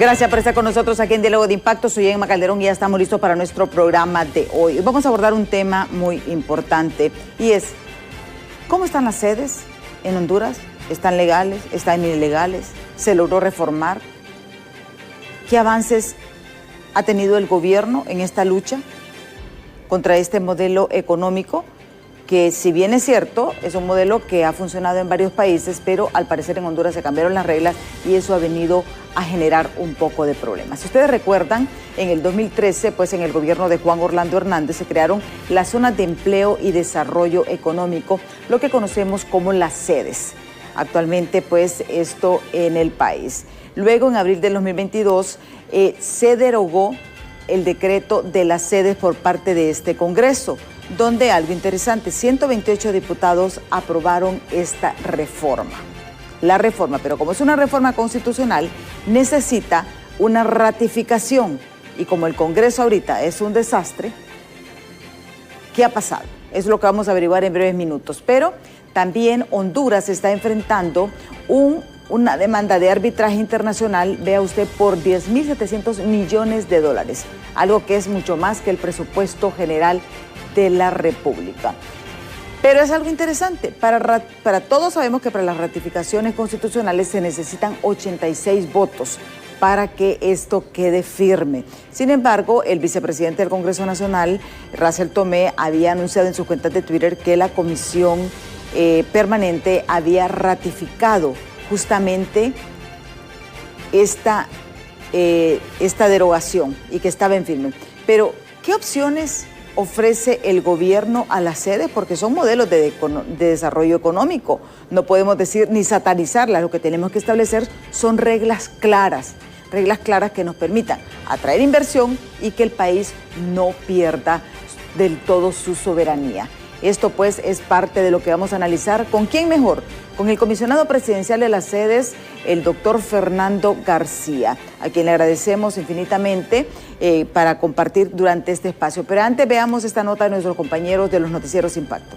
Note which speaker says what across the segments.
Speaker 1: Gracias por estar con nosotros aquí en Diálogo de Impacto. Soy Emma Calderón y ya estamos listos para nuestro programa de hoy. Hoy vamos a abordar un tema muy importante y es ¿cómo están las sedes en Honduras? ¿Están legales? ¿Están ilegales? ¿Se logró reformar? ¿Qué avances ha tenido el gobierno en esta lucha contra este modelo económico? Que si bien es cierto, es un modelo que ha funcionado en varios países, pero al parecer en Honduras se cambiaron las reglas y eso ha venido a generar un poco de problemas. Si ustedes recuerdan, en el 2013, pues en el gobierno de Juan Orlando Hernández se crearon las zonas de empleo y desarrollo económico, lo que conocemos como las sedes. Actualmente, pues esto en el país. Luego, en abril del 2022, se derogó el decreto de las sedes por parte de este Congreso, donde algo interesante, 128 diputados aprobaron esta reforma. La reforma, pero como es una reforma constitucional, necesita una ratificación. Y como el Congreso ahorita es un desastre, ¿qué ha pasado? Es lo que vamos a averiguar en breves minutos. Pero también Honduras está enfrentando una demanda de arbitraje internacional, vea usted, por 10.700 millones de dólares, algo que es mucho más que el presupuesto general de la República. Pero es algo interesante, para todos sabemos que para las ratificaciones constitucionales se necesitan 86 votos para que esto quede firme. Sin embargo, el vicepresidente del Congreso Nacional, Racel Tomé, había anunciado en sus cuentas de Twitter que la comisión permanente había ratificado justamente esta derogación y que estaba en firme. Pero, ¿qué opciones ofrece el gobierno a las sedes? Porque son modelos de desarrollo económico. No podemos decir ni satanizarlas. Lo que tenemos que establecer son reglas claras que nos permitan atraer inversión y que el país no pierda del todo su soberanía. Esto pues es parte de lo que vamos a analizar. ¿Con quién mejor? Con el comisionado presidencial de las sedes, el doctor Fernando García, a quien le agradecemos infinitamente para compartir durante este espacio. Pero antes veamos esta nota de nuestros compañeros de los Noticieros Impacto.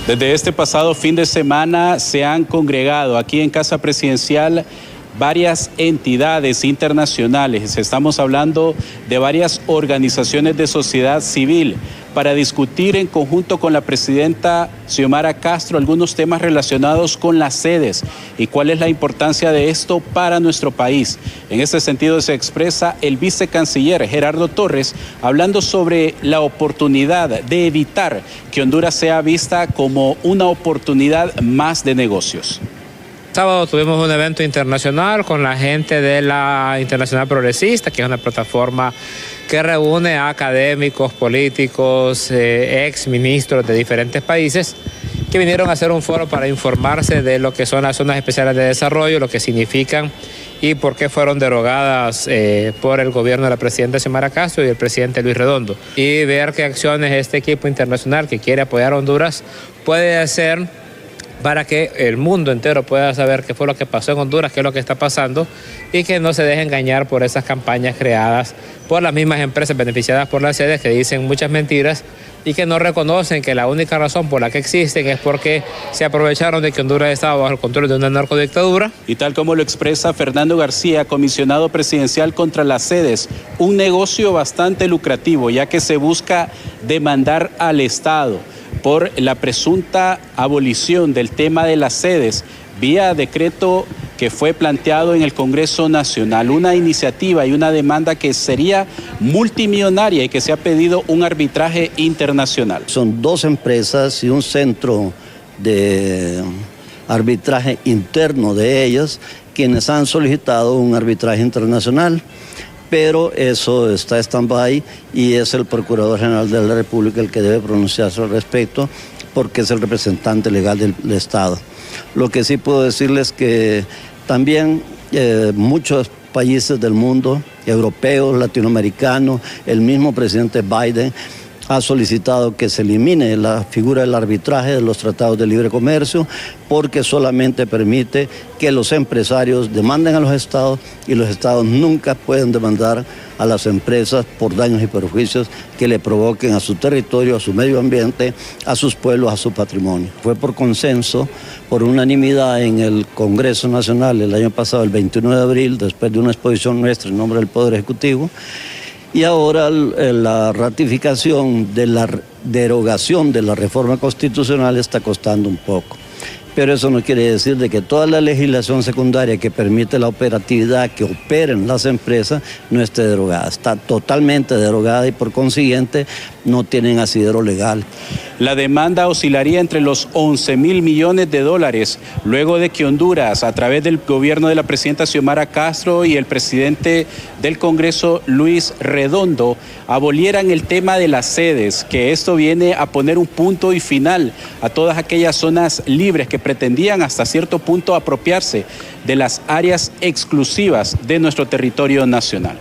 Speaker 2: Desde este pasado fin de semana se han congregado aquí en Casa Presidencial varias entidades internacionales. Estamos hablando de varias organizaciones de sociedad civil para discutir en conjunto con la presidenta Xiomara Castro algunos temas relacionados con las sedes y cuál es la importancia de esto para nuestro país. En este sentido se expresa el vicecanciller Gerardo Torres hablando sobre la oportunidad de evitar que Honduras sea vista como una oportunidad más de negocios.
Speaker 3: Sábado tuvimos un evento internacional con la gente de la Internacional Progresista, que es una plataforma que reúne a académicos, políticos, ex ministros de diferentes países que vinieron a hacer un foro para informarse de lo que son las zonas especiales de desarrollo, lo que significan y por qué fueron derogadas por el gobierno de la presidenta Xiomara Castro y el presidente Luis Redondo. Y ver qué acciones este equipo internacional que quiere apoyar a Honduras puede hacer para que el mundo entero pueda saber qué fue lo que pasó en Honduras, qué es lo que está pasando y que no se deje engañar por esas campañas creadas por las mismas empresas beneficiadas por las sedes que dicen muchas mentiras y que no reconocen que la única razón por la que existen es porque se aprovecharon de que Honduras estaba bajo el control de una narcodictadura.
Speaker 2: Y tal como lo expresa Fernando García, comisionado presidencial contra las sedes, un negocio bastante lucrativo ya que se busca demandar al Estado por la presunta abolición del tema de las sedes vía decreto que fue planteado en el Congreso Nacional, una iniciativa y una demanda que sería multimillonaria y que se ha pedido un arbitraje internacional.
Speaker 4: Son dos empresas y un centro de arbitraje interno de ellas quienes han solicitado un arbitraje internacional. Pero eso está stand-by y es el Procurador General de la República el que debe pronunciarse al respecto porque es el representante legal del Estado. Lo que sí puedo decirles que también muchos países del mundo, europeos, latinoamericanos, el mismo presidente Biden, ha solicitado que se elimine la figura del arbitraje de los tratados de libre comercio, porque solamente permite que los empresarios demanden a los estados y los estados nunca pueden demandar a las empresas por daños y perjuicios que le provoquen a su territorio, a su medio ambiente, a sus pueblos, a su patrimonio. Fue por consenso, por unanimidad en el Congreso Nacional el año pasado, el 21 de abril, después de una exposición nuestra en nombre del Poder Ejecutivo, y ahora la ratificación de la derogación de la reforma constitucional está costando un poco. Pero eso no quiere decir de que toda la legislación secundaria que permite la operatividad, que operen las empresas, no esté derogada. Está totalmente derogada y por consiguiente no tienen asidero legal.
Speaker 2: La demanda oscilaría entre los 11.000 millones de dólares, luego de que Honduras, a través del gobierno de la presidenta Xiomara Castro y el presidente del Congreso, Luis Redondo, abolieran el tema de las sedes, que esto viene a poner un punto y final a todas aquellas zonas libres que pretendían hasta cierto punto apropiarse de las áreas exclusivas de nuestro territorio nacional.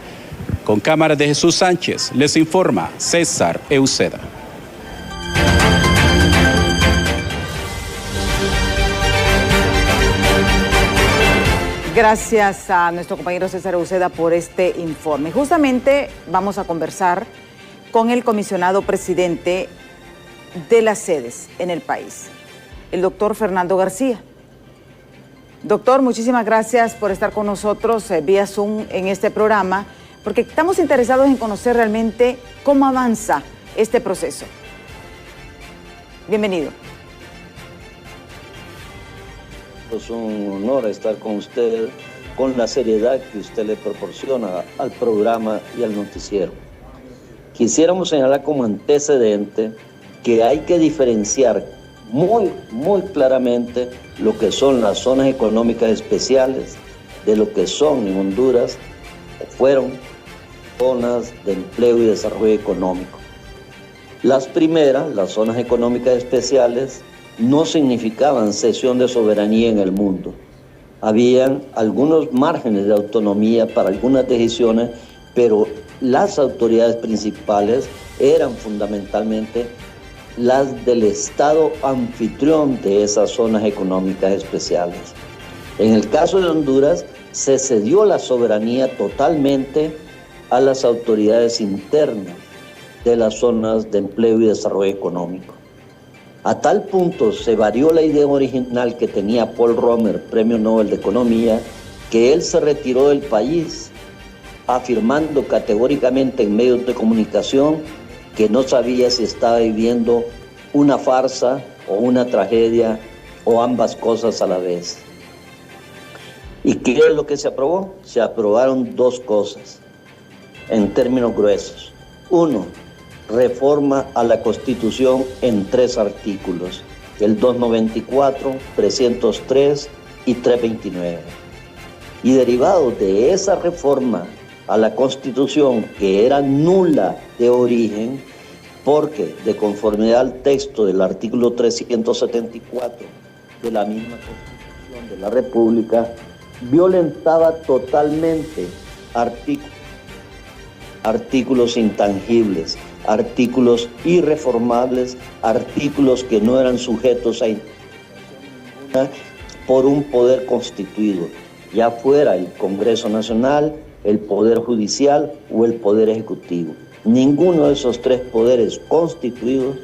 Speaker 2: Con cámaras de Jesús Sánchez, les informa César Euseda.
Speaker 1: Gracias a nuestro compañero César Euseda por este informe. Justamente vamos a conversar con el comisionado presidente de las sedes en el país, el doctor Fernando García. Doctor, muchísimas gracias por estar con nosotros vía Zoom en este programa, porque estamos interesados en conocer realmente cómo avanza este proceso. Bienvenido.
Speaker 5: Es un honor estar con usted, con la seriedad que usted le proporciona al programa y al noticiero. Quisiéramos señalar como antecedente que hay que diferenciar muy claramente lo que son las zonas económicas especiales de lo que son en Honduras o fueron zonas de empleo y desarrollo económico. Las primeras, las zonas económicas especiales, no significaban cesión de soberanía en el mundo. Habían algunos márgenes de autonomía para algunas decisiones, pero las autoridades principales eran fundamentalmente las del Estado anfitrión de esas zonas económicas especiales. En el caso de Honduras, se cedió la soberanía totalmente a las autoridades internas de las zonas de empleo y desarrollo económico. A tal punto se varió la idea original que tenía Paul Romer, Premio Nobel de Economía, que él se retiró del país, afirmando categóricamente en medios de comunicación que no sabía si estaba viviendo una farsa o una tragedia o ambas cosas a la vez. ¿Y qué es lo que se aprobó? Se aprobaron dos cosas, en términos gruesos. Uno, reforma a la Constitución en 3 artículos, el 294, 303 y 329. Y derivado de esa reforma a la Constitución, que era nula de origen, porque de conformidad al texto del artículo 374 de la misma Constitución de la República, violentaba totalmente artículos intangibles, artículos irreformables, artículos que no eran sujetos a interpretación por un poder constituido, ya fuera el Congreso Nacional, el Poder Judicial o el Poder Ejecutivo. Ninguno de esos 3 poderes constituidos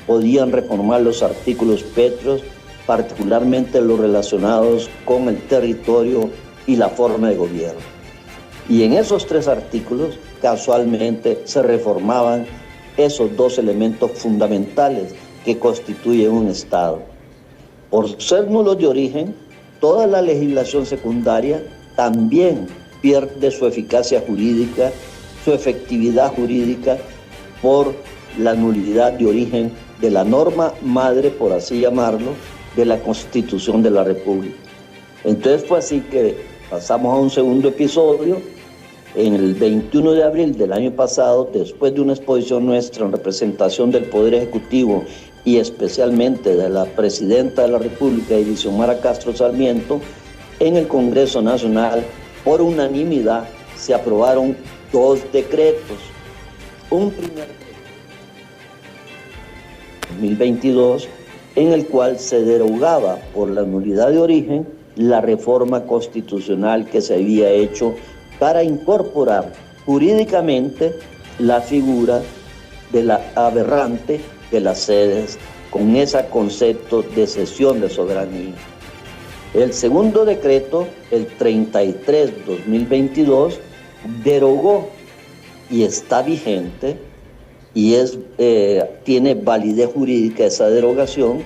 Speaker 5: podían reformar los artículos pétreos, particularmente los relacionados con el territorio y la forma de gobierno. Y en esos 3 artículos, casualmente, se reformaban esos 2 elementos fundamentales que constituyen un Estado. Por ser nulos de origen, toda la legislación secundaria también pierde su eficacia jurídica, su efectividad jurídica, por la nulidad de origen de la norma madre, por así llamarlo, de la Constitución de la República. Entonces fue así que pasamos a un segundo episodio. En el 21 de abril del año pasado, después de una exposición nuestra en representación del Poder Ejecutivo y especialmente de la Presidenta de la República, Xiomara Castro Sarmiento, en el Congreso Nacional, por unanimidad, se aprobaron 2 decretos. Un primer decreto 2022, en el cual se derogaba por la nulidad de origen la reforma constitucional que se había hecho para incorporar jurídicamente la figura de la aberrante de las sedes con ese concepto de cesión de soberanía. El segundo decreto, el 33/2022, derogó y está vigente y tiene validez jurídica esa derogación,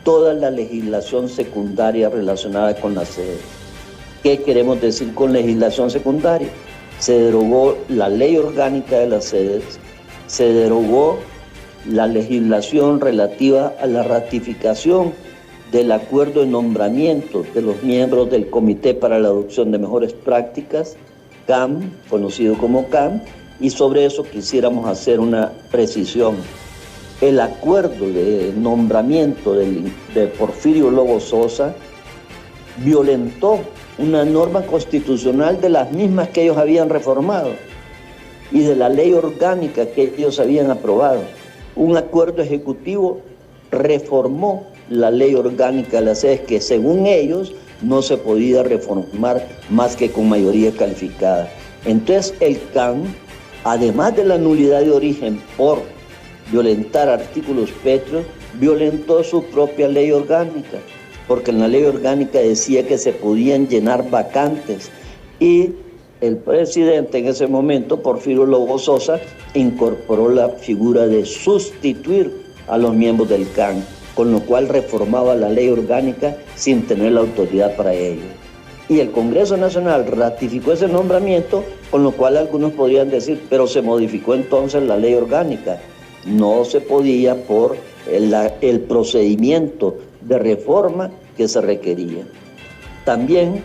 Speaker 5: toda la legislación secundaria relacionada con las sedes. ¿Qué queremos decir con legislación secundaria? Se derogó la ley orgánica de las sedes, se derogó la legislación relativa a la ratificación del acuerdo de nombramiento de los miembros del Comité para la Adopción de Mejores Prácticas, CAM, conocido como CAM, y sobre eso quisiéramos hacer una precisión. El acuerdo de nombramiento de Porfirio Lobo Sosa violentó una norma constitucional de las mismas que ellos habían reformado y de la ley orgánica que ellos habían aprobado. Un acuerdo ejecutivo reformó la ley orgánica de las sedes que según ellos no se podía reformar más que con mayoría calificada. Entonces el CAN, además de la nulidad de origen por violentar artículos pétreos, violentó su propia ley orgánica, porque en la ley orgánica decía que se podían llenar vacantes y el presidente en ese momento, Porfirio Lobo Sosa, incorporó la figura de sustituir a los miembros del CAN, con lo cual reformaba la ley orgánica sin tener la autoridad para ello. Y el Congreso Nacional ratificó ese nombramiento, con lo cual algunos podrían decir, pero se modificó entonces la ley orgánica. No se podía por el procedimiento de reforma que se requería. También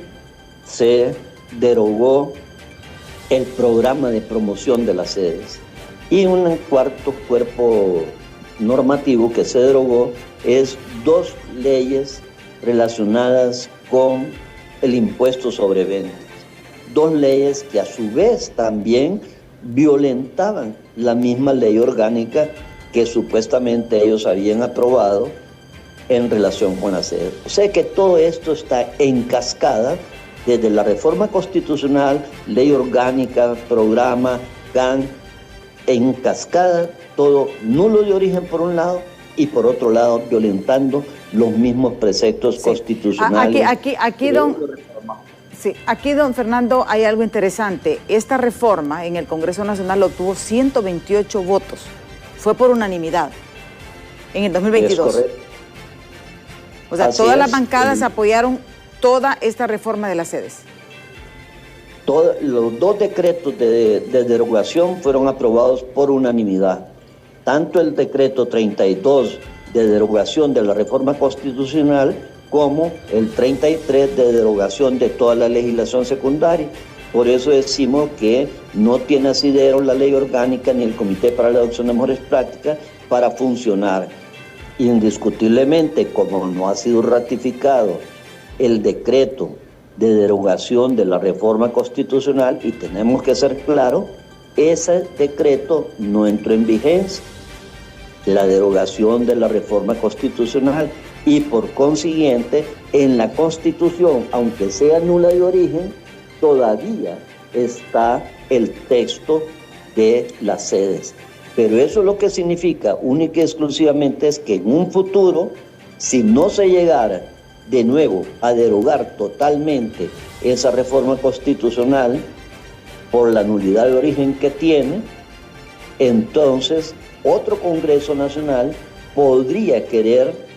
Speaker 5: se derogó el programa de promoción de las sedes. Y un cuarto cuerpo normativo que se derogó es 2 leyes relacionadas con el impuesto sobre ventas. 2 leyes que a su vez también violentaban la misma ley orgánica que supuestamente ellos habían aprobado en relación con la sede. O sea que todo esto está en cascada desde la reforma constitucional, ley orgánica, programa, CAN, en cascada, todo nulo de origen por un lado y por otro lado violentando los mismos preceptos constitucionales.
Speaker 1: Aquí, don Fernando, hay algo interesante. Esta reforma en el Congreso Nacional obtuvo 128 votos. Fue por unanimidad en el 2022.
Speaker 5: Es correcto.
Speaker 1: O sea, todas las bancadas apoyaron toda esta reforma de las sedes.
Speaker 5: Los 2 decretos de derogación fueron aprobados por unanimidad. Tanto el decreto 32 de derogación de la reforma constitucional como el 33 de derogación de toda la legislación secundaria. Por eso decimos que no tiene asidero la ley orgánica ni el Comité para la Adopción de Mejores Prácticas para funcionar. Indiscutiblemente, como no ha sido ratificado el decreto de derogación de la reforma constitucional, y tenemos que ser claros, ese decreto no entró en vigencia, la derogación de la reforma constitucional, y por consiguiente en la Constitución, aunque sea nula de origen, todavía está el texto de las sedes. Pero eso lo que significa única y exclusivamente es que en un futuro, si no se llegara de nuevo a derogar totalmente esa reforma constitucional por la nulidad de origen que tiene, entonces otro Congreso Nacional podría querer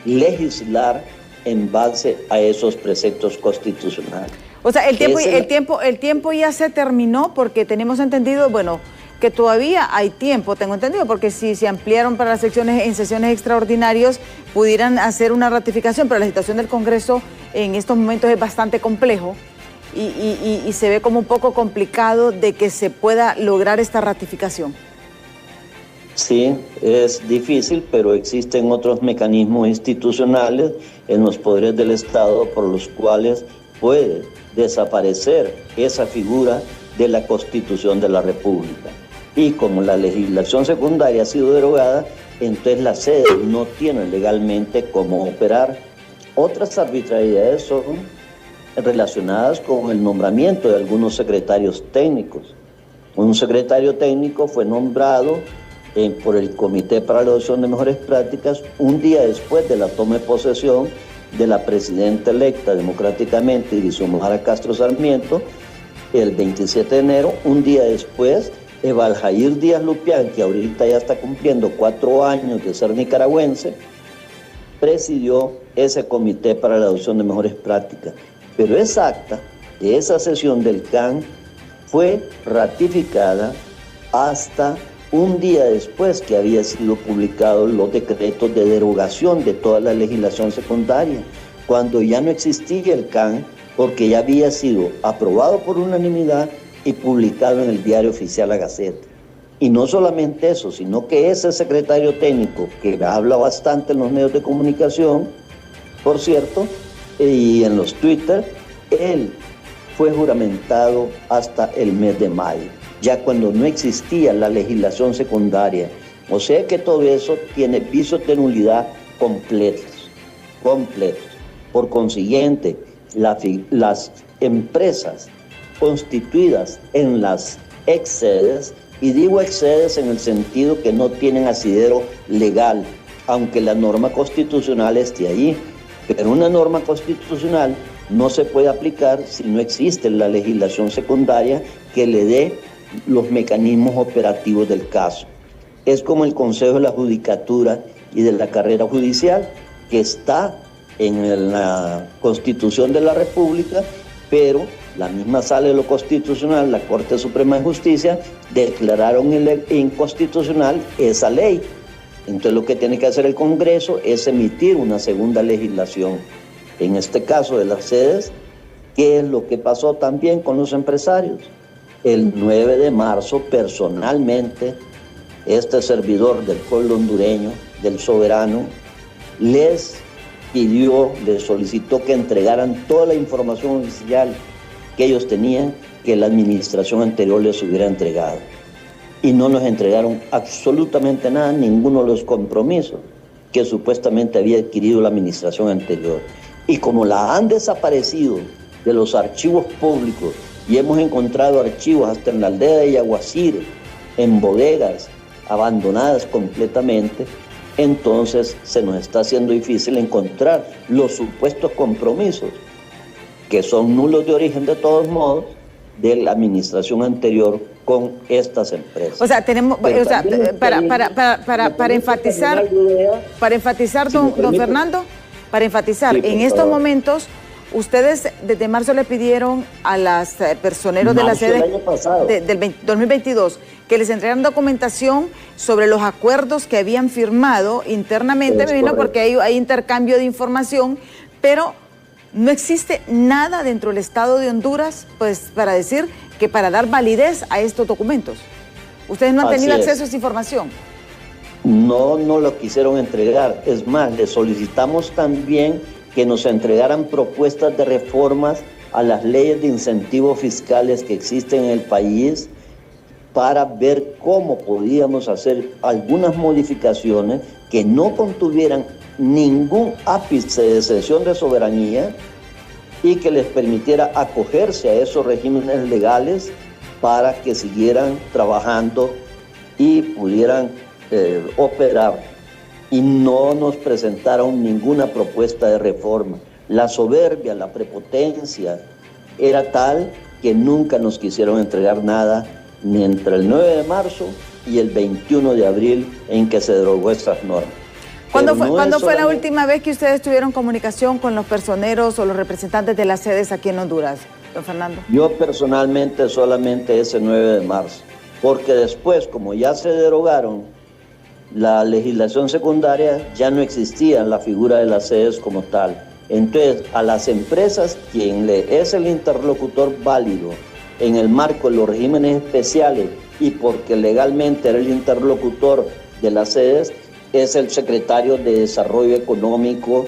Speaker 5: legislar en base a esos preceptos constitucionales.
Speaker 1: O sea, el tiempo ya se terminó, porque tenemos entendido, bueno, que todavía hay tiempo, tengo entendido, porque si se ampliaron para las secciones en sesiones extraordinarias, pudieran hacer una ratificación, pero la situación del Congreso en estos momentos es bastante complejo y se ve como un poco complicado de que se pueda lograr esta ratificación.
Speaker 5: Sí, es difícil, pero existen otros mecanismos institucionales en los poderes del Estado por los cuales puede desaparecer esa figura de la Constitución de la República. Y como la legislación secundaria ha sido derogada, entonces las sedes no tienen legalmente cómo operar. Otras arbitrariedades son relacionadas con el nombramiento de algunos secretarios técnicos. Un secretario técnico fue nombrado por el Comité para la Adopción de Mejores Prácticas un día después de la toma de posesión de la presidenta electa democráticamente, Xiomara Castro Sarmiento, el 27 de enero. Un día después, Evaljair Díaz Lupián, que ahorita ya está cumpliendo 4 años de ser nicaragüense, presidió ese Comité para la Adopción de Mejores Prácticas. Pero esa acta de esa sesión del CAN fue ratificada hasta un día después que había sido publicados los decretos de derogación de toda la legislación secundaria, cuando ya no existía el CAN, porque ya había sido aprobado por unanimidad y publicado en el Diario Oficial La Gaceta. Y no solamente eso, sino que ese secretario técnico, que habla bastante en los medios de comunicación, por cierto, y en los Twitter, él fue juramentado hasta el mes de mayo, ya cuando no existía la legislación secundaria. O sea que todo eso tiene visos de nulidad completos. Por consiguiente, las empresas constituidas en las ex-sedes, y digo ex-sedes en el sentido que no tienen asidero legal, aunque la norma constitucional esté allí, pero una norma constitucional no se puede aplicar si no existe la legislación secundaria que le dé los mecanismos operativos del caso. Es como el Consejo de la Judicatura y de la Carrera Judicial, que está en la Constitución de la República, pero la misma sala de lo constitucional, la Corte Suprema de Justicia, declararon inconstitucional esa ley. Entonces lo que tiene que hacer el Congreso es emitir una segunda legislación. En este caso de las sedes, ¿qué es lo que pasó también con los empresarios? El 9 de marzo, personalmente, este servidor del pueblo hondureño, del soberano, les solicitó que entregaran toda la información oficial que ellos tenían, que la administración anterior les hubiera entregado. Y no nos entregaron absolutamente nada, ninguno de los compromisos que supuestamente había adquirido la administración anterior. Y como la han desaparecido de los archivos públicos, y hemos encontrado archivos hasta en la aldea de Yaguacire, en bodegas abandonadas completamente, entonces se nos está haciendo difícil encontrar los supuestos compromisos, que son nulos de origen de todos modos, de la administración anterior con estas empresas.
Speaker 1: O sea, tenemos, o sea, para enfatizar, don Fernando, para enfatizar, en estos momentos, ustedes desde marzo le pidieron a las personeros de la sede del 2022 que les entregaran documentación sobre los acuerdos que habían firmado internamente, me vino porque hay intercambio de información, pero no existe nada dentro del Estado de Honduras, pues, para decir que para dar validez a estos documentos. ¿Ustedes no han tenido acceso a esa información?
Speaker 5: No lo quisieron entregar. Es más, le solicitamos también que nos entregaran propuestas de reformas a las leyes de incentivos fiscales que existen en el país para ver cómo podíamos hacer algunas modificaciones que no contuvieran ningún ápice de cesión de soberanía y que les permitiera acogerse a esos regímenes legales para que siguieran trabajando y pudieran operar. Y no nos presentaron ninguna propuesta de reforma. La soberbia, la prepotencia era tal que nunca nos quisieron entregar nada, ni entre el 9 de marzo y el 21 de abril en que se derogó estas normas.
Speaker 1: ¿Cuándo fue la última vez que ustedes tuvieron comunicación con los personeros o los representantes de las sedes aquí en Honduras, don Fernando?
Speaker 5: Yo personalmente solamente ese 9 de marzo, porque después, como ya se derogaron la legislación secundaria, ya no existía la figura de las sedes como tal. Entonces, a las empresas, quien es el interlocutor válido en el marco de los regímenes especiales y porque legalmente era el interlocutor de las sedes, es el secretario de Desarrollo Económico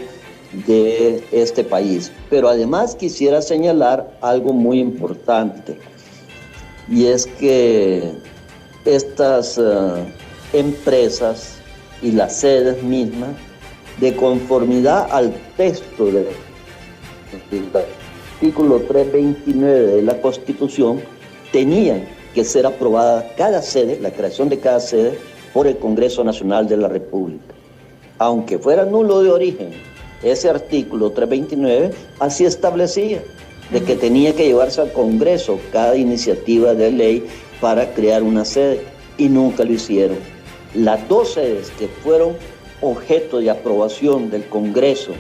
Speaker 5: de este país. Pero además quisiera señalar algo muy importante, y es que estas empresas y las sedes mismas, de conformidad al texto del artículo 329 de la Constitución, tenían que ser aprobada cada sede, la creación de cada sede, por el Congreso Nacional de la República. Aunque fuera nulo de origen, ese artículo 329 así establecía de que tenía que llevarse al Congreso cada iniciativa de ley para crear una sede, y nunca lo hicieron. Las dos sedes que fueron objeto de aprobación del Congreso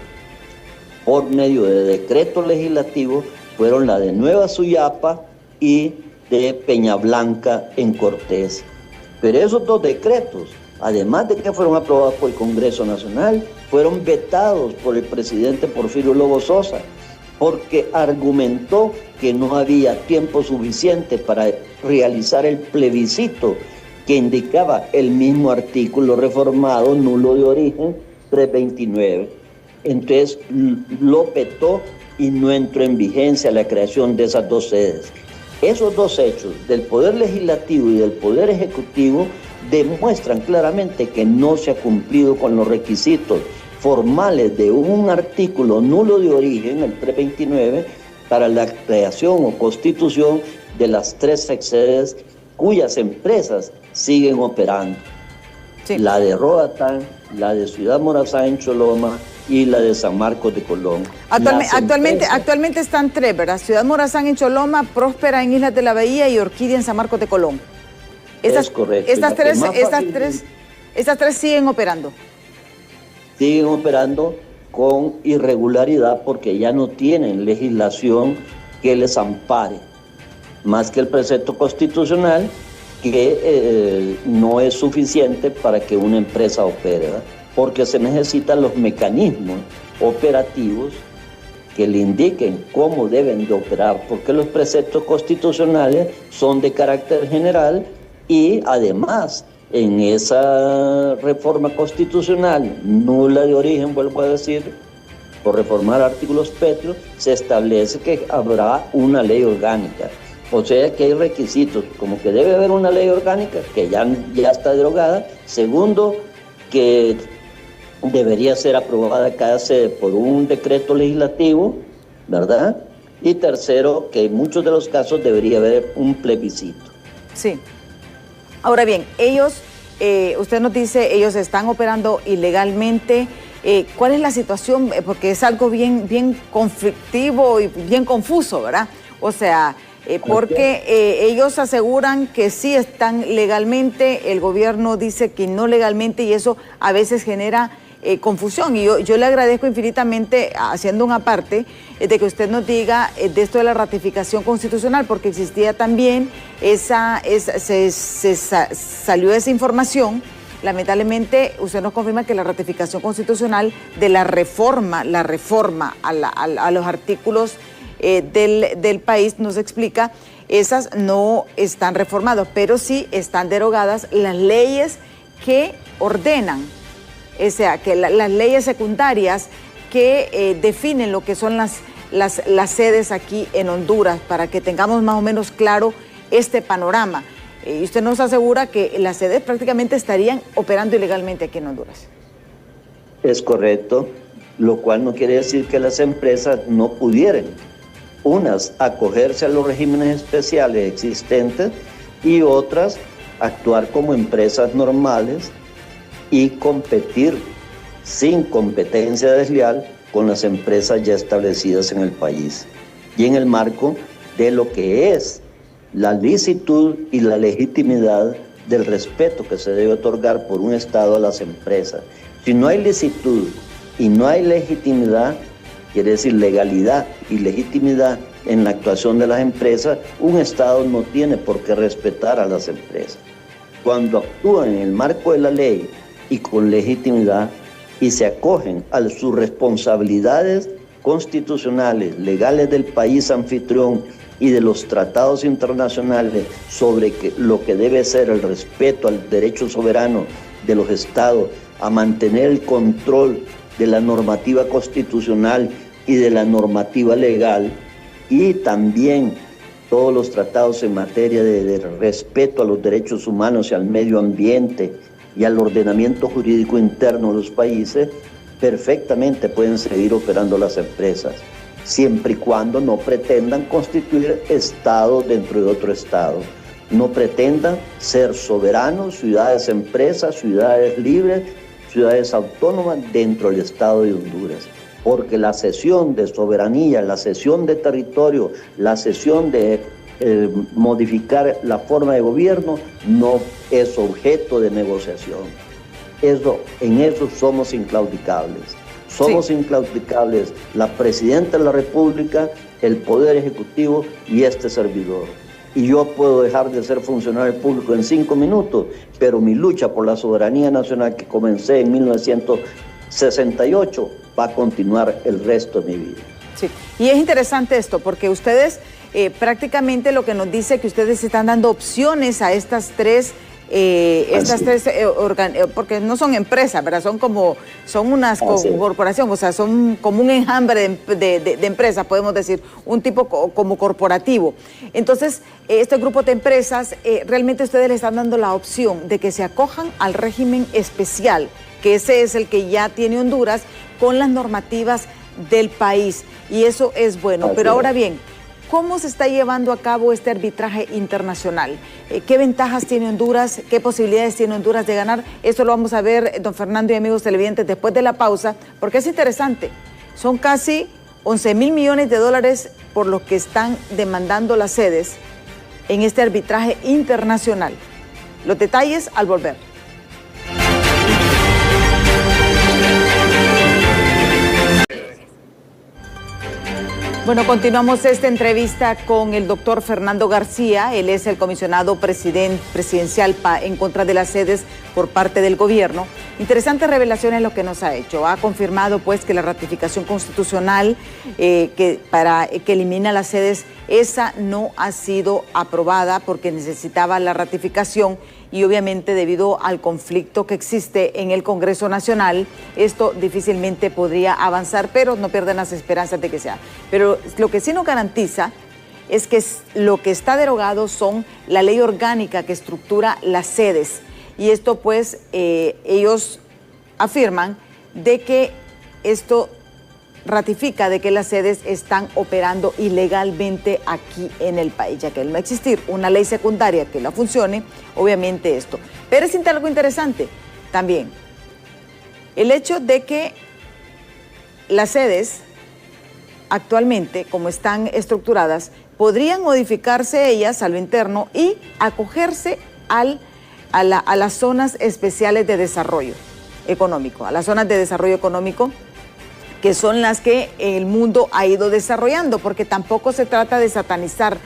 Speaker 5: por medio de decreto legislativo fueron la de Nueva Suyapa y de Peñablanca en Cortés. Pero esos dos decretos, además de que fueron aprobados por el Congreso Nacional, fueron vetados por el presidente Porfirio Lobo Sosa, porque argumentó que no había tiempo suficiente para realizar el plebiscito que indicaba el mismo artículo reformado nulo de origen 329. Entonces lo vetó y no entró en vigencia la creación de esas dos sedes. Esos dos hechos, del Poder Legislativo y del Poder Ejecutivo, demuestran claramente que no se ha cumplido con los requisitos formales de un artículo nulo de origen, el 329, para la creación o constitución de las tres sedes cuyas empresas siguen operando. Sí. La de Roatán, la de Ciudad Morazán en Choloma y la de San Marcos de Colón.
Speaker 1: Actualmente están tres, ¿verdad? Ciudad Morazán en Choloma, Próspera en Islas de la Bahía y Orquídea en San Marcos de Colón.
Speaker 5: Es correcto.
Speaker 1: Estas tres siguen operando.
Speaker 5: Siguen operando con irregularidad porque ya no tienen legislación que les ampare, más que el precepto constitucional que no es suficiente para que una empresa opere, ¿verdad? Porque se necesitan los mecanismos operativos que le indiquen cómo deben de operar, porque los preceptos constitucionales son de carácter general y además en esa reforma constitucional nula de origen, vuelvo a decir, por reformar artículos pétreos, se establece que habrá una ley orgánica. O sea que hay requisitos, como que debe haber una ley orgánica que ya está derogada. Segundo, que debería ser aprobada cada sede por un decreto legislativo, ¿verdad? Y tercero, que en muchos de los casos debería haber un plebiscito.
Speaker 1: Sí. Ahora bien, ellos, usted nos dice, ellos están operando ilegalmente. ¿Cuál es la situación? Porque es algo bien conflictivo y bien confuso, ¿verdad? O sea, porque ellos aseguran que sí están legalmente, el gobierno dice que no legalmente, y eso a veces genera confusión. Y yo le agradezco infinitamente, haciendo una parte, de que usted nos diga de esto de la ratificación constitucional, porque existía también salió esa información. Lamentablemente, usted nos confirma que la ratificación constitucional de la reforma a los artículos del país, nos explica, esas no están reformadas, pero sí están derogadas las leyes que ordenan, o sea, que las leyes secundarias que definen lo que son las sedes aquí en Honduras, para que tengamos más o menos claro este panorama. Y usted nos asegura que las sedes prácticamente estarían operando ilegalmente aquí en Honduras.
Speaker 5: Es correcto, lo cual no quiere decir que las empresas no pudieran, unas acogerse a los regímenes especiales existentes y otras actuar como empresas normales y competir sin competencia desleal con las empresas ya establecidas en el país y en el marco de lo que es la licitud y la legitimidad del respeto que se debe otorgar por un Estado a las empresas. Si no hay licitud y no hay legitimidad, quiere decir legalidad y legitimidad en la actuación de las empresas, un Estado no tiene por qué respetar a las empresas. Cuando actúan en el marco de la ley y con legitimidad y se acogen a sus responsabilidades constitucionales, legales del país anfitrión y de los tratados internacionales sobre lo que debe ser el respeto al derecho soberano de los estados a mantener el control de la normativa constitucional y de la normativa legal, y también todos los tratados en materia de respeto a los derechos humanos y al medio ambiente y al ordenamiento jurídico interno de los países, perfectamente pueden seguir operando las empresas, siempre y cuando no pretendan constituir Estado dentro de otro Estado, no pretendan ser soberanos, ciudades empresas, ciudades libres, ciudades autónomas dentro del Estado de Honduras. Porque la cesión de soberanía, la cesión de territorio, la cesión de modificar la forma de gobierno no es objeto de negociación. En eso somos inclaudicables. Somos inclaudicables la Presidenta de la República, el Poder Ejecutivo y este servidor. Y yo puedo dejar de ser funcionario público en 5 minutos, pero mi lucha por la soberanía nacional que comencé en 1968 va a continuar el resto de mi vida.
Speaker 1: Sí, y es interesante esto, porque ustedes prácticamente lo que nos dice que ustedes están dando opciones a estas tres, porque no son empresas, ¿verdad? Son unas corporaciones, o sea, son como un enjambre de empresas, podemos decir, un tipo como corporativo. Entonces, este grupo de empresas, realmente ustedes le están dando la opción de que se acojan al régimen especial, que ese es el que ya tiene Honduras, con las normativas del país, y eso es bueno. Pero ahora bien, ¿cómo se está llevando a cabo este arbitraje internacional? ¿Qué ventajas tiene Honduras? ¿Qué posibilidades tiene Honduras de ganar? Esto lo vamos a ver, don Fernando y amigos televidentes, después de la pausa, porque es interesante. Son casi 11.000 millones de dólares por los que están demandando las sedes en este arbitraje internacional. Los detalles al volver. Bueno, continuamos esta entrevista con el doctor Fernando García. Él es el comisionado presidencial en contra de las sedes por parte del gobierno. Interesantes revelaciones lo que nos ha hecho. Ha confirmado pues que la ratificación constitucional que elimina las sedes, esa no ha sido aprobada porque necesitaba la ratificación, y obviamente debido al conflicto que existe en el Congreso Nacional, esto difícilmente podría avanzar, pero no pierdan las esperanzas de que sea. Pero lo que sí nos garantiza es que lo que está derogado son la ley orgánica que estructura las sedes, y esto pues ellos afirman de que esto ratifica de que las sedes están operando ilegalmente aquí en el país, ya que al no existir una ley secundaria que la funcione, obviamente esto. Pero es algo interesante también el hecho de que las sedes actualmente, como están estructuradas, podrían modificarse ellas a lo interno y acogerse a las zonas especiales de desarrollo económico, a las zonas de desarrollo económico, que son las que el mundo ha ido desarrollando, porque tampoco se trata de satanizar,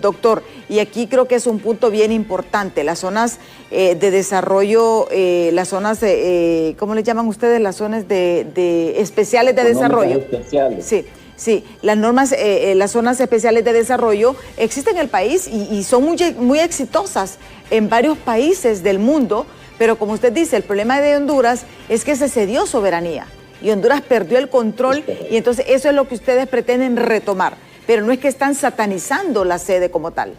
Speaker 1: doctor, y aquí creo que es un punto bien importante. Las zonas de desarrollo, las zonas, ¿cómo le llaman ustedes? Las zonas de especiales de desarrollo.
Speaker 5: Especiales.
Speaker 1: Sí. Sí, las normas, las zonas especiales de desarrollo existen en el país y son muy exitosas en varios países del mundo, pero como usted dice, el problema de Honduras es que se cedió soberanía y Honduras perdió el control, y entonces eso es lo que ustedes pretenden retomar, pero no es que están satanizando la sede como tal.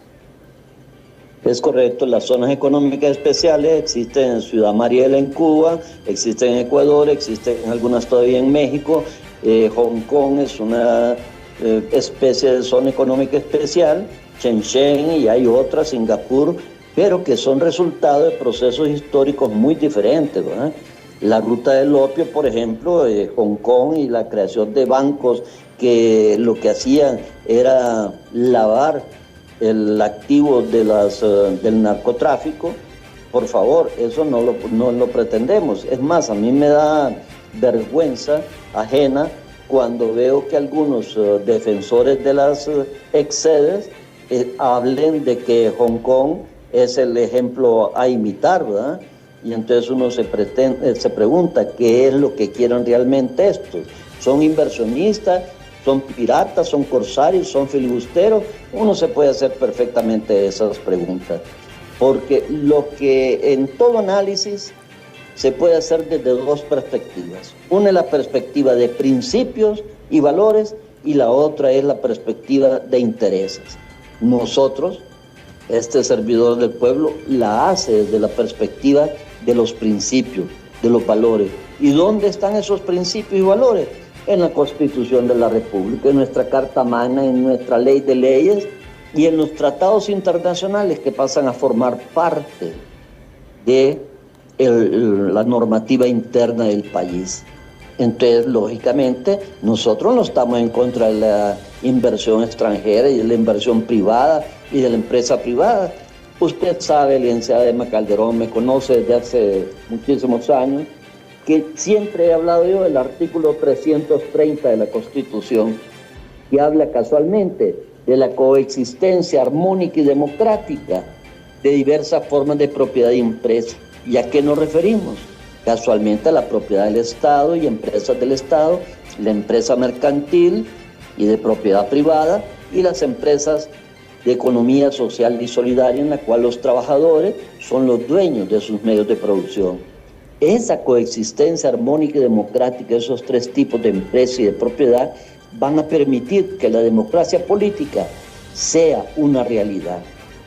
Speaker 5: Es correcto, las zonas económicas especiales existen en Ciudad Mariela en Cuba, existen en Ecuador, existen algunas todavía en México. Hong Kong es una especie de zona económica especial, Shenzhen, y hay otras, Singapur, pero que son resultado de procesos históricos muy diferentes, ¿verdad? La ruta del opio, por ejemplo, Hong Kong, y la creación de bancos que lo que hacían era lavar el activo de del narcotráfico. Por favor, eso no lo pretendemos. Es más, a mí me da vergüenza ajena cuando veo que algunos defensores de las ex-sedes hablen de que Hong Kong es el ejemplo a imitar, ¿verdad? Y entonces uno se pregunta qué es lo que quieren realmente estos. ¿Son inversionistas? ¿Son piratas? ¿Son corsarios? ¿Son filibusteros? Uno se puede hacer perfectamente esas preguntas, porque lo que en todo análisis se puede hacer desde dos perspectivas. Una es la perspectiva de principios y valores, y la otra es la perspectiva de intereses. Nosotros este servidor del pueblo la hace desde la perspectiva de los principios, de los valores. ¿Y dónde están esos principios y valores? En la Constitución de la República, en nuestra Carta Magna, en nuestra Ley de Leyes y en los tratados internacionales que pasan a formar parte de la normativa interna del país. Entonces, lógicamente, nosotros no estamos en contra de la inversión extranjera y de la inversión privada y de la empresa privada. Usted sabe, licenciada Emma Calderón, me conoce desde hace muchísimos años, que siempre he hablado yo del artículo 330 de la Constitución, que habla casualmente de la coexistencia armónica y democrática de diversas formas de propiedad impresa. ¿Y a qué nos referimos? Casualmente a la propiedad del Estado y empresas del Estado, la empresa mercantil y de propiedad privada y las empresas de economía social y solidaria en la cual los trabajadores son los dueños de sus medios de producción. Esa coexistencia armónica y democrática de esos tres tipos de empresa y de propiedad van a permitir que la democracia política sea una realidad.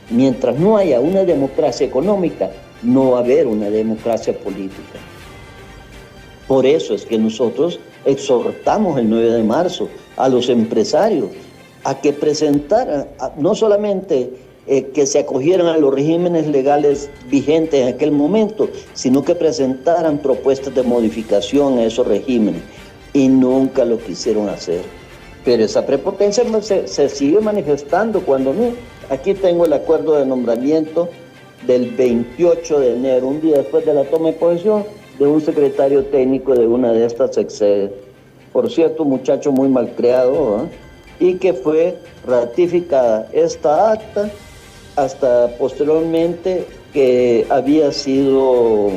Speaker 5: Mientras no haya una democracia económica, no va a haber una democracia política. Por eso es que nosotros exhortamos el 9 de marzo a los empresarios a que presentaran, no solamente que se acogieran a los regímenes legales vigentes en aquel momento, sino que presentaran propuestas de modificación a esos regímenes. Y nunca lo quisieron hacer. Pero esa prepotencia se sigue manifestando cuando no. Aquí tengo el acuerdo de nombramiento del 28 de enero, un día después de la toma de posesión, de un secretario técnico de una de estas exsedes. Por cierto, un muchacho muy malcriado, ¿eh? Y que fue ratificada esta acta hasta posteriormente que había sido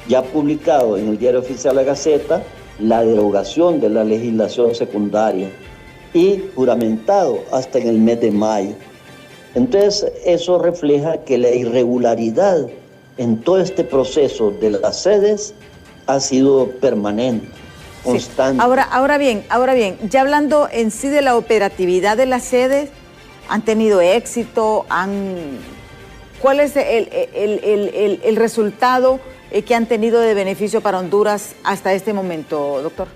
Speaker 5: ya publicado en el Diario Oficial La Gaceta la derogación de la legislación secundaria y juramentado hasta en el mes de mayo. Entonces, eso refleja que la irregularidad en todo este proceso de las sedes ha sido permanente, constante.
Speaker 1: Sí. Ahora bien, ya hablando en sí de la operatividad de las sedes, ¿han tenido éxito? ¿Cuál es el resultado que han tenido de beneficio para Honduras hasta este momento, doctor?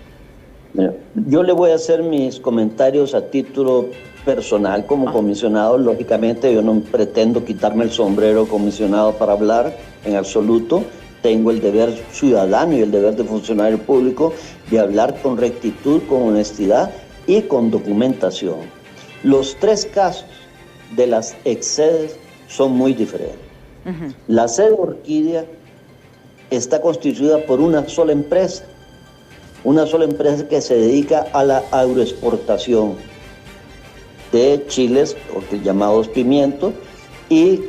Speaker 5: Yo le voy a hacer mis comentarios a título personal como comisionado. Lógicamente yo no pretendo quitarme el sombrero comisionado para hablar en absoluto. Tengo el deber ciudadano y el deber de funcionario público de hablar con rectitud, con honestidad y con documentación. Los tres casos de las exsedes son muy diferentes. La sede Orquídea está constituida por una sola empresa que se dedica a la agroexportación de chiles, llamados pimientos, y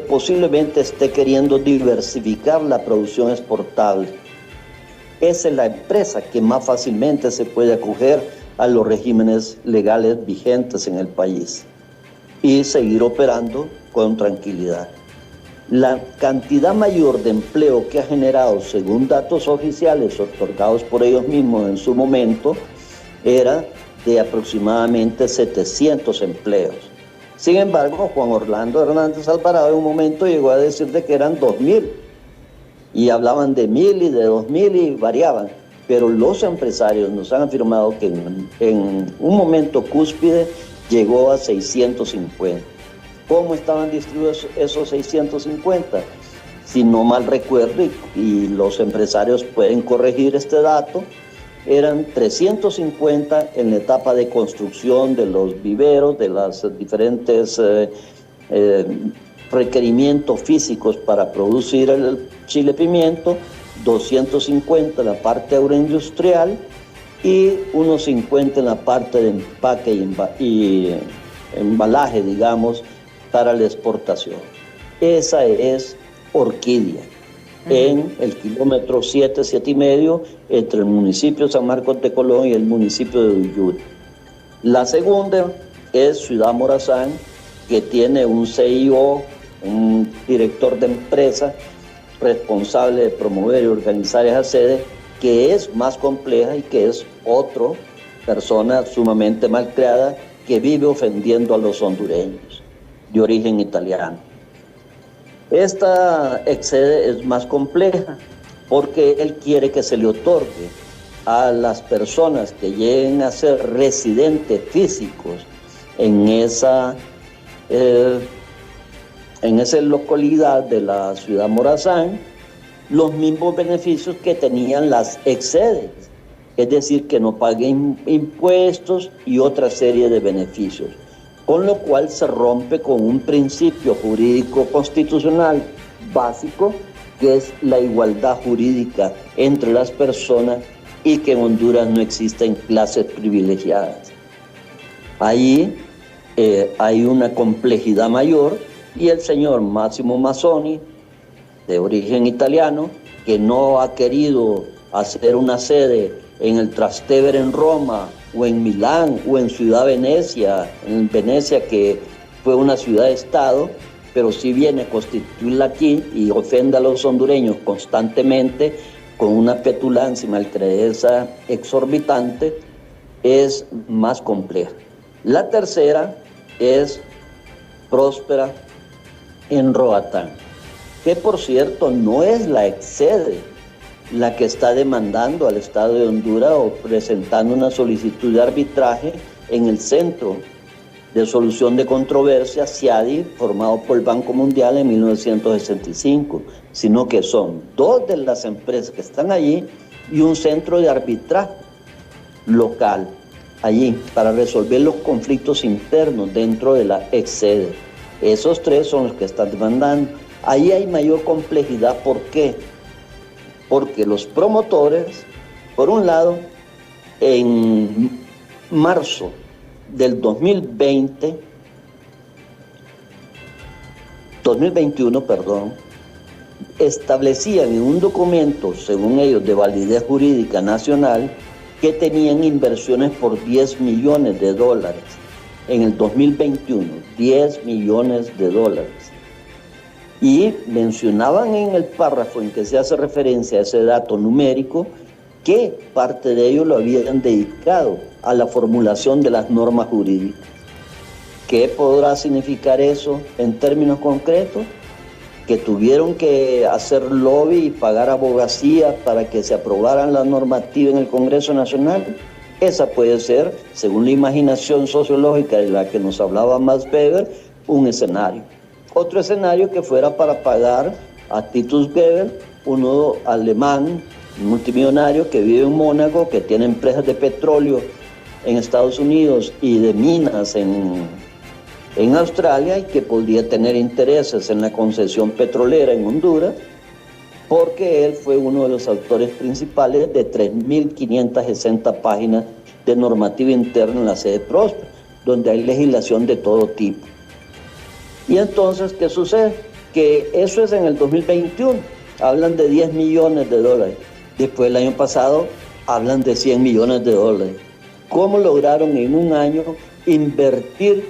Speaker 5: posiblemente esté queriendo diversificar la producción exportable. Esa es la empresa que más fácilmente se puede acoger a los regímenes legales vigentes en el país y seguir operando con tranquilidad. La cantidad mayor de empleo que ha generado, según datos oficiales otorgados por ellos mismos en su momento, era de aproximadamente 700 empleos. Sin embargo, Juan Orlando Hernández Alvarado en un momento llegó a decir de que eran 2.000 y hablaban de 1.000 y de 2.000 y variaban, pero los empresarios nos han afirmado que en un momento cúspide llegó a 650. ¿Cómo estaban distribuidos esos 650? Si no mal recuerdo, y los empresarios pueden corregir este dato, eran 350 en la etapa de construcción de los viveros, de los diferentes requerimientos físicos para producir el chile pimiento, 250 en la parte agroindustrial y unos 50 en la parte de empaque y embalaje, digamos, para la exportación. Esa es Orquídea, en el kilómetro 7,5 entre el municipio de San Marcos de Colón y el municipio de Uyut. La segunda es Ciudad Morazán, que tiene un CIO, un director de empresa responsable de promover y organizar esa sede, que es más compleja y que es otra persona sumamente malcriada que vive ofendiendo a los hondureños. de origen italiano. Esta excede es más compleja porque él quiere que se le otorgue a las personas que lleguen a ser residentes físicos en esa localidad de la ciudad Morazán los mismos beneficios que tenían las excedes, es decir, que no paguen impuestos y otra serie de beneficios, con lo cual se rompe con un principio jurídico constitucional básico, que es la igualdad jurídica entre las personas y que en Honduras no existen clases privilegiadas. Ahí hay una complejidad mayor y el señor Máximo Mazzoni, de origen italiano, que no ha querido hacer una sede en el Trastevere en Roma o en Milán o en Ciudad Venecia, en Venecia que fue una ciudad-estado, pero sí viene a constituirla aquí y ofende a los hondureños constantemente con una petulancia y malcredeza exorbitante, es más compleja. La tercera es Próspera en Roatán, que por cierto no es la excede la que está demandando al Estado de Honduras o presentando una solicitud de arbitraje en el Centro de Solución de Controversias, CIADI, formado por el Banco Mundial en 1965, sino que son dos de las empresas que están allí y un centro de arbitraje local allí para resolver los conflictos internos dentro de la excede. Esos tres son los que están demandando. Ahí hay mayor complejidad. ¿Por qué? Porque los promotores, por un lado, en marzo del 2021, establecían en un documento, según ellos, de validez jurídica nacional, que tenían inversiones por $10 millones en el 2021, $10 millones. Y mencionaban en el párrafo en que se hace referencia a ese dato numérico que parte de ello lo habían dedicado a la formulación de las normas jurídicas. ¿Qué podrá significar eso en términos concretos? Que tuvieron que hacer lobby y pagar abogacía para que se aprobaran la normativa en el Congreso Nacional. Esa puede ser, según la imaginación sociológica de la que nos hablaba Max Weber, un escenario. Otro escenario que fuera para pagar a Titus Gebel, uno alemán, multimillonario que vive en Mónaco, que tiene empresas de petróleo en Estados Unidos y de minas en Australia y que podría tener intereses en la concesión petrolera en Honduras, porque él fue uno de los autores principales de 3.560 páginas de normativa interna en la sede Próspera, donde hay legislación de todo tipo. Y entonces, ¿qué sucede? Que eso es en el 2021, hablan de $10 millones. Después, el año pasado, hablan de $100 millones. ¿Cómo lograron en un año invertir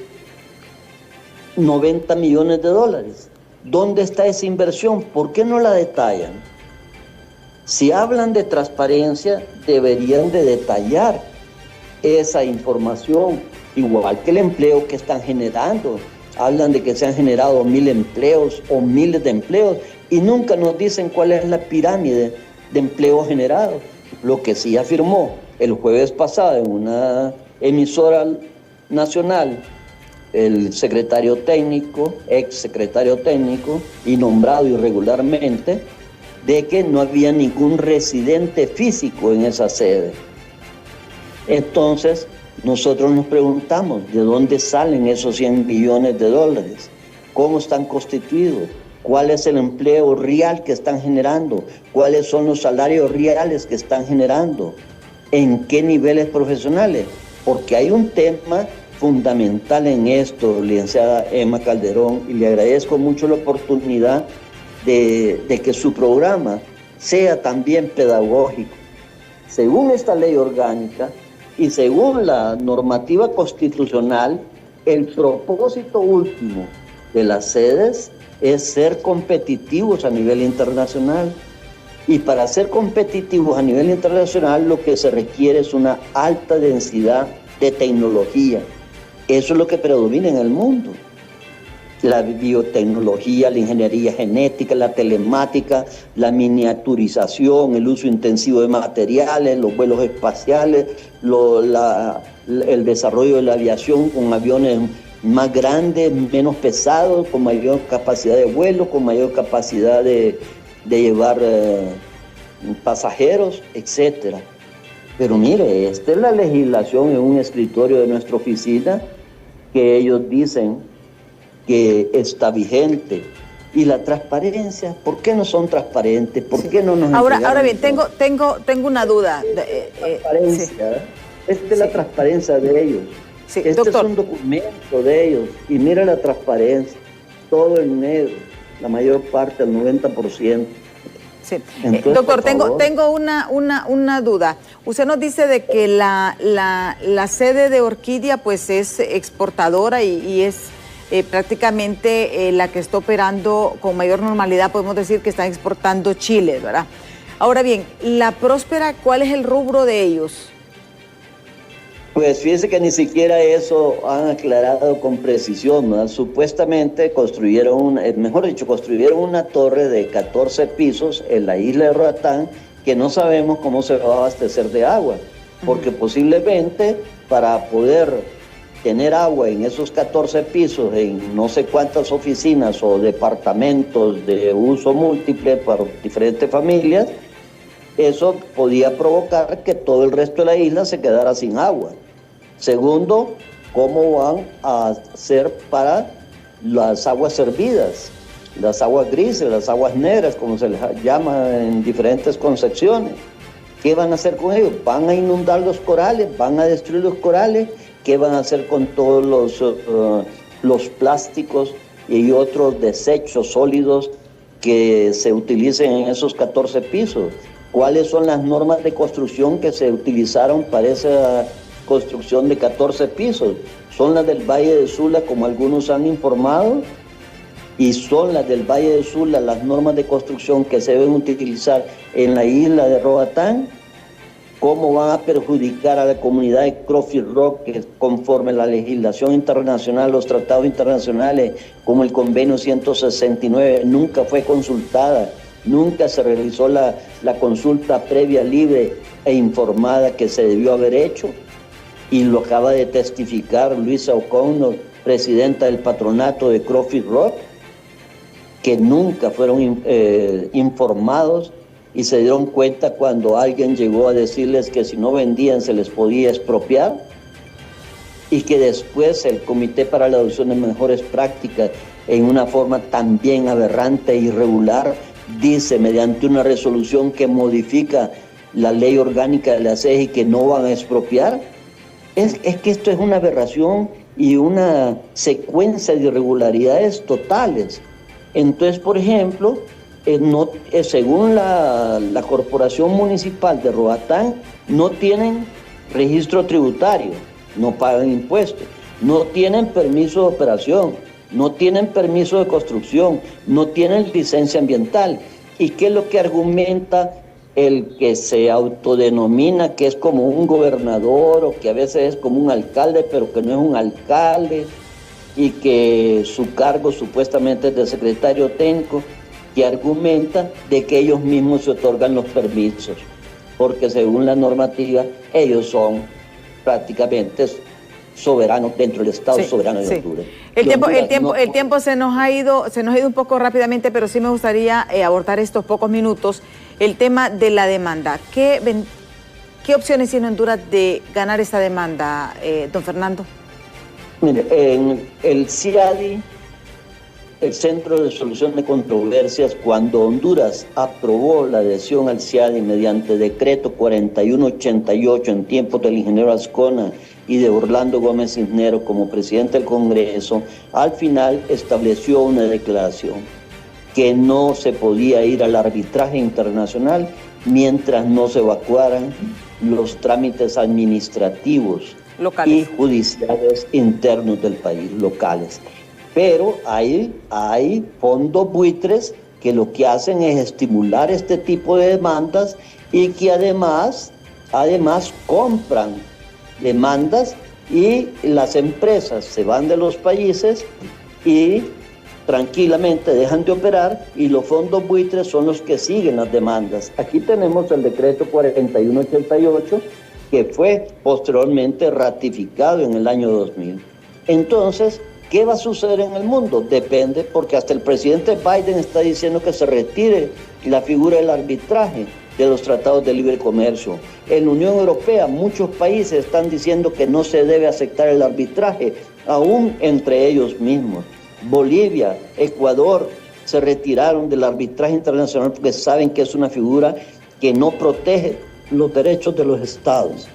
Speaker 5: $90 millones? ¿Dónde está esa inversión? ¿Por qué no la detallan? Si hablan de transparencia, deberían de detallar esa información, igual que el empleo que están generando. Hablan de que se han generado 1.000 empleos o miles de empleos y nunca nos dicen cuál es la pirámide de empleos generados. Lo que sí afirmó el jueves pasado en una emisora nacional el secretario técnico, ex secretario técnico y nombrado irregularmente, de que no había ningún residente físico en esa sede. Entonces, nosotros nos preguntamos, ¿de dónde salen esos $100 millones? ¿Cómo están constituidos? ¿Cuál es el empleo real que están generando? ¿Cuáles son los salarios reales que están generando? ¿En qué niveles profesionales? Porque hay un tema fundamental en esto, licenciada Emma Calderón, y le agradezco mucho la oportunidad de que su programa sea también pedagógico. Según esta ley orgánica y según la normativa constitucional, el propósito último de las sedes es ser competitivos a nivel internacional. Y para ser competitivos a nivel internacional lo que se requiere es una alta densidad de tecnología. Eso es lo que predomina en el mundo. la biotecnología, la ingeniería genética, la telemática, la miniaturización, el uso intensivo de materiales, los vuelos espaciales, el desarrollo de la aviación con aviones más grandes, menos pesados, con mayor capacidad de vuelo, con mayor capacidad de llevar pasajeros, etcétera. Pero mire, esta es la legislación en un escritorio de nuestra oficina que ellos dicen que está vigente. Y la transparencia, ¿por qué no son transparentes? ¿Por qué no nos
Speaker 1: Ahora bien, tengo una duda.
Speaker 5: Transparencia. Esta es la transparencia de ellos.
Speaker 1: Sí,
Speaker 5: este
Speaker 1: doctor.
Speaker 5: es un documento de ellos. Y mira la transparencia. Todo en negro. La mayor parte, el 90%.
Speaker 1: Sí.
Speaker 5: Entonces,
Speaker 1: doctor, tengo una duda. Usted nos dice de que la sede de Orquídea pues es exportadora y es prácticamente la que está operando con mayor normalidad. Podemos decir que están exportando chiles, ¿verdad? Ahora bien, la Próspera, ¿cuál es el rubro de ellos?
Speaker 5: Pues fíjese que ni siquiera eso han aclarado con precisión, ¿no? Supuestamente construyeron una torre de 14 pisos en la isla de Roatán que no sabemos cómo se va a abastecer de agua, porque posiblemente para poder tener agua en esos 14 pisos, en no sé cuántas oficinas o departamentos de uso múltiple para diferentes familias, eso podía provocar que todo el resto de la isla se quedara sin agua. Segundo, ¿cómo van a hacer para las aguas servidas? Las aguas grises, las aguas negras, como se les llama en diferentes concepciones. ¿Qué van a hacer con ellos? ¿Van a inundar los corales? ¿Van a destruir los corales? ¿Qué van a hacer con todos los plásticos y otros desechos sólidos que se utilicen en esos 14 pisos? ¿Cuáles son las normas de construcción que se utilizaron para esa construcción de 14 pisos? ¿Son las del Valle de Sula, como algunos han informado? ¿Y son las del Valle de Sula las normas de construcción que se deben utilizar en la isla de Roatán? ¿Cómo van a perjudicar a la comunidad de Crawford Rock, que conforme a la legislación internacional, los tratados internacionales, como el convenio 169, nunca fue consultada, nunca se realizó la consulta previa, libre e informada que se debió haber hecho? Y lo acaba de testificar Luisa O'Connor, presidenta del patronato de Crawford Rock, que nunca fueron informados y se dieron cuenta cuando alguien llegó a decirles que si no vendían se les podía expropiar, y que después el Comité para la Adopción de Mejores Prácticas, en una forma también aberrante e irregular, dice mediante una resolución que modifica la ley orgánica de la CEGI que no van a expropiar. Es que esto es una aberración y una secuencia de irregularidades totales. Entonces, por ejemplo, según la Corporación Municipal de Roatán, no tienen registro tributario, no pagan impuestos, no tienen permiso de operación, no tienen permiso de construcción, no tienen licencia ambiental. ¿Y qué es lo que argumenta el que se autodenomina que es como un gobernador o que a veces es como un alcalde, pero que no es un alcalde, y que su cargo supuestamente es de secretario técnico, que argumenta de que ellos mismos se otorgan los permisos, porque según la normativa ellos son prácticamente soberanos dentro del Estado soberano de Honduras.
Speaker 1: El tiempo se nos ha ido un poco rápidamente, pero sí me gustaría abordar estos pocos minutos el tema de la demanda. ¿Qué opciones tiene Honduras de ganar esta demanda, don Fernando?
Speaker 5: Mire, en el CIADI, el Centro de Solución de Controversias, cuando Honduras aprobó la adhesión al CIADI mediante decreto 4188 en tiempos del ingeniero Azcona y de Orlando Gómez Cisneros como presidente del Congreso, al final estableció una declaración que no se podía ir al arbitraje internacional mientras no se evacuaran los trámites administrativos locales y judiciales internos del país, locales. Pero hay fondos buitres que lo que hacen es estimular este tipo de demandas y que además compran demandas, y las empresas se van de los países y tranquilamente dejan de operar y los fondos buitres son los que siguen las demandas. Aquí tenemos el decreto 4188 que fue posteriormente ratificado en el año 2000. Entonces, ¿qué va a suceder en el mundo? Depende, porque hasta el presidente Biden está diciendo que se retire la figura del arbitraje de los tratados de libre comercio. En la Unión Europea muchos países están diciendo que no se debe aceptar el arbitraje, aún entre ellos mismos. Bolivia, Ecuador se retiraron del arbitraje internacional porque saben que es una figura que no protege los derechos de los estados.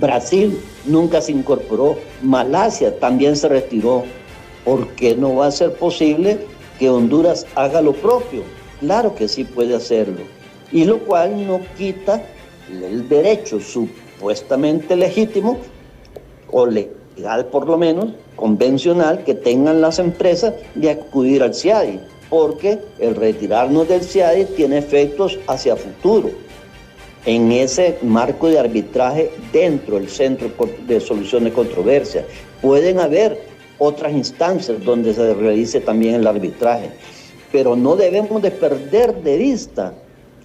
Speaker 5: Brasil nunca se incorporó, Malasia también se retiró. ¿Por qué no va a ser posible que Honduras haga lo propio? Claro que sí puede hacerlo, y lo cual no quita el derecho supuestamente legítimo, o legal por lo menos, convencional, que tengan las empresas de acudir al CIADI, porque el retirarnos del CIADI tiene efectos hacia futuro. En ese marco de arbitraje dentro del Centro de Solución de Controversia pueden haber otras instancias donde se realice también el arbitraje, pero no debemos de perder de vista,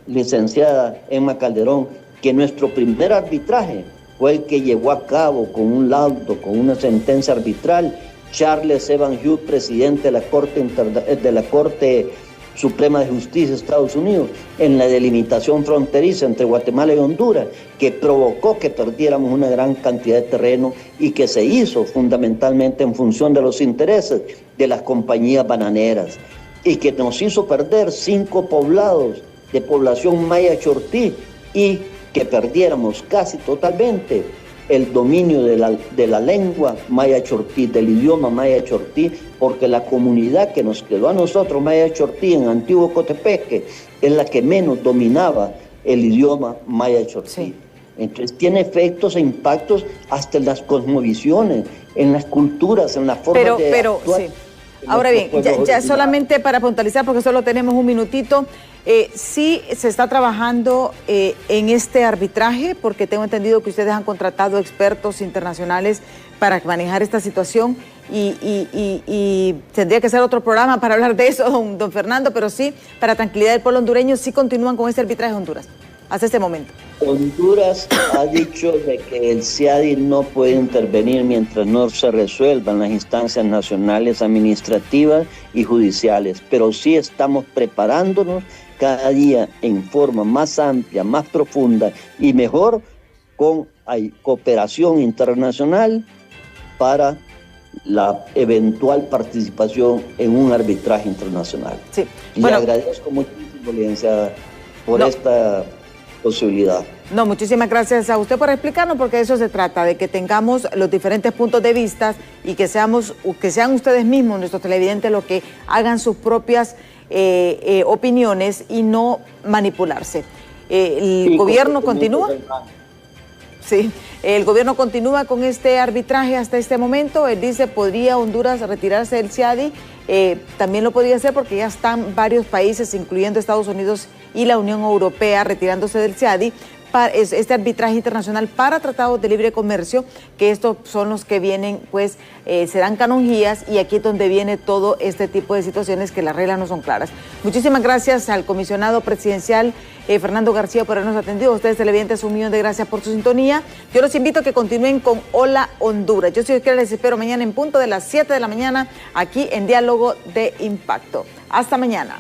Speaker 5: licenciada Emma Calderón, que nuestro primer arbitraje fue el que llevó a cabo con un laudo, con una sentencia arbitral, Charles Evans Hughes, presidente de la Corte Suprema de Justicia de Estados Unidos, en la delimitación fronteriza entre Guatemala y Honduras, que provocó que perdiéramos una gran cantidad de terreno y que se hizo fundamentalmente en función de los intereses de las compañías bananeras, y que nos hizo perder 5 poblados de población maya chortí y que perdiéramos casi totalmente el dominio de la lengua maya chortí, del idioma maya chortí, porque la comunidad que nos quedó a nosotros maya chortí en Antiguo Cotepeque es la que menos dominaba el idioma maya chortí. Sí. Entonces tiene efectos e impactos hasta en las cosmovisiones, en las culturas, en la forma de actuar. Sí.
Speaker 1: Ahora bien, ya solamente para puntualizar, porque solo tenemos un minutito, sí se está trabajando en este arbitraje, porque tengo entendido que ustedes han contratado expertos internacionales para manejar esta situación y tendría que ser otro programa para hablar de eso, don Fernando, pero sí, para tranquilidad del pueblo hondureño, sí continúan con este arbitraje de Honduras hasta este momento.
Speaker 5: Honduras ha dicho de que el CIADI no puede intervenir mientras no se resuelvan las instancias nacionales, administrativas y judiciales, pero sí estamos preparándonos cada día en forma más amplia, más profunda y mejor con cooperación internacional para la eventual participación en un arbitraje internacional. Sí. Bueno, le agradezco muchísimo, licenciada, por esta posibilidad.
Speaker 1: No, muchísimas gracias a usted por explicarnos, porque de eso se trata, de que tengamos los diferentes puntos de vista y que sean ustedes mismos, nuestros televidentes, los que hagan sus propias opiniones y no manipularse. ¿El gobierno continúa? Sí, el gobierno continúa con este arbitraje hasta este momento. Él dice, ¿podría Honduras retirarse del CIADI? También lo podría hacer porque ya están varios países, incluyendo Estados Unidos y la Unión Europea, retirándose del CIADI, este arbitraje internacional para tratados de libre comercio, que estos son los que vienen, pues, se dan canonjías, y aquí es donde viene todo este tipo de situaciones que las reglas no son claras. Muchísimas gracias al comisionado presidencial Fernando García por habernos atendido. A ustedes, televidentes, 1 millón de gracias por su sintonía. Yo los invito a que continúen con Hola Honduras. Yo, si Dios quiere, les espero mañana en punto de las 7 de la mañana aquí en Diálogo de Impacto. Hasta mañana.